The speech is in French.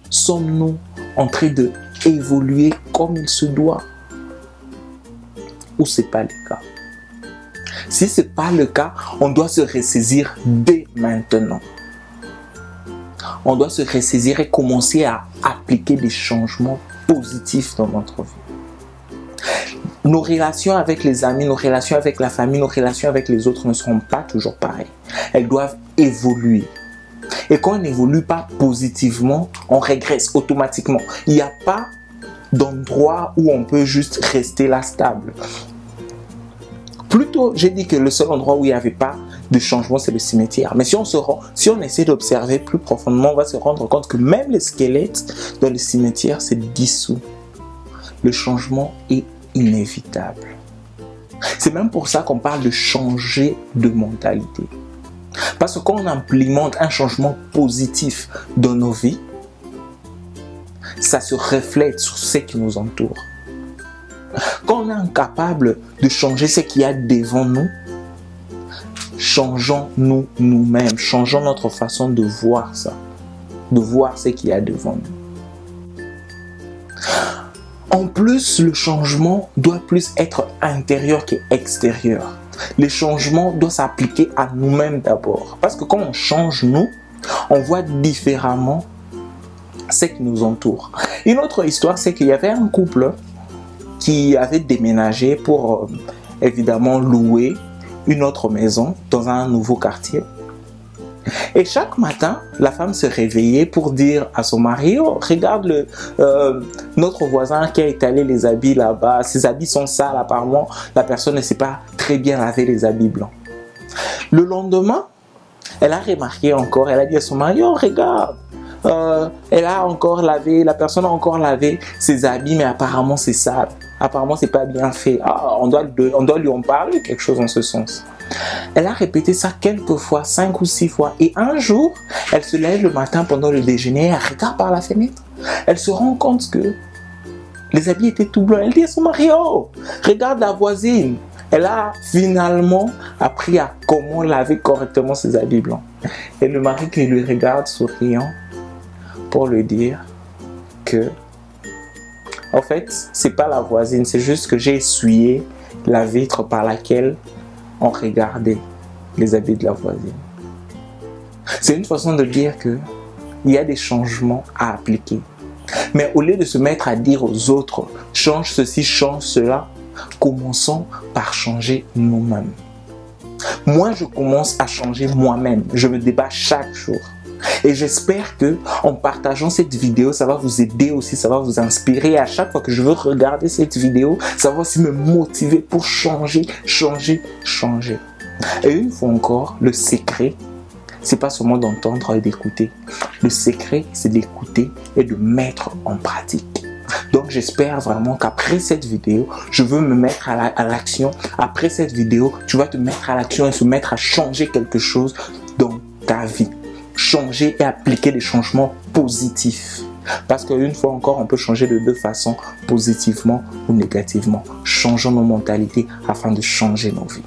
Sommes-nous en train d'évoluer comme il se doit? Ou ce n'est pas le cas? Si ce n'est pas le cas, on doit se ressaisir dès maintenant. On doit se ressaisir et commencer à appliquer des changements positifs dans notre vie. Nos relations avec les amis, nos relations avec la famille, nos relations avec les autres ne seront pas toujours pareilles. Elles doivent évoluer. Et quand on n'évolue pas positivement, on régresse automatiquement. Il n'y a pas d'endroit où on peut juste rester là stable. Plutôt, j'ai dit que le seul endroit où il n'y avait pas de changement, c'est le cimetière. Mais si on essaie d'observer plus profondément, on va se rendre compte que même les squelettes dans le cimetière se dissous. Le changement est inévitable. C'est même pour ça qu'on parle de changer de mentalité. Parce que quand on implémente un changement positif dans nos vies, ça se reflète sur ce qui nous entoure. Quand on est incapable de changer ce qu'il y a devant nous, changeons-nous nous-mêmes, changeons notre façon de voir ça, de voir ce qu'il y a devant nous. En plus, le changement doit plus être intérieur qu'extérieur. Le changement doit s'appliquer à nous-mêmes d'abord. Parce que quand on change nous, on voit différemment ce qui nous entoure. Une autre histoire, c'est qu'il y avait un couple qui avait déménagé pour évidemment louer une autre maison dans un nouveau quartier. Et chaque matin, la femme se réveillait pour dire à son mari: oh, regarde notre voisin qui a étalé les habits là-bas, ses habits sont sales, apparemment la personne ne sait pas très bien laver les habits blancs. Le lendemain, elle a remarqué encore, elle a dit à son mari: oh, regarde, elle a encore lavé, la personne a encore lavé ses habits, mais apparemment c'est sale. Apparemment, c'est pas bien fait. Ah, on doit lui en parler, quelque chose en ce sens. Elle a répété ça quelques fois, 5 ou 6 fois. Et un jour, elle se lève le matin pendant le déjeuner, elle regarde par la fenêtre. Elle se rend compte que les habits étaient tout blancs. Elle dit à son mari: oh, regarde la voisine. Elle a finalement appris à comment laver correctement ses habits blancs. Et le mari qui lui regarde souriant pour lui dire que en fait, c'est pas la voisine, c'est juste que j'ai essuyé la vitre par laquelle on regardait les habits de la voisine. C'est une façon de dire que il y a des changements à appliquer. Mais au lieu de se mettre à dire aux autres: change ceci, change cela, commençons par changer nous-mêmes. Moi, je commence à changer moi-même. Je me débat chaque jour. Et j'espère que en partageant cette vidéo, ça va vous aider aussi, ça va vous inspirer. Et à chaque fois que je veux regarder cette vidéo, ça va aussi me motiver pour changer. Et une fois encore, le secret, c'est pas seulement d'entendre et d'écouter. Le secret, c'est d'écouter et de mettre en pratique. Donc j'espère vraiment qu'après cette vidéo, je veux me mettre à l'action. Après cette vidéo, tu vas te mettre à l'action et se mettre à changer quelque chose dans ta vie. Changer et appliquer des changements positifs. Parce qu'une fois encore, on peut changer de deux façons, positivement ou négativement. Changeons nos mentalités afin de changer nos vies.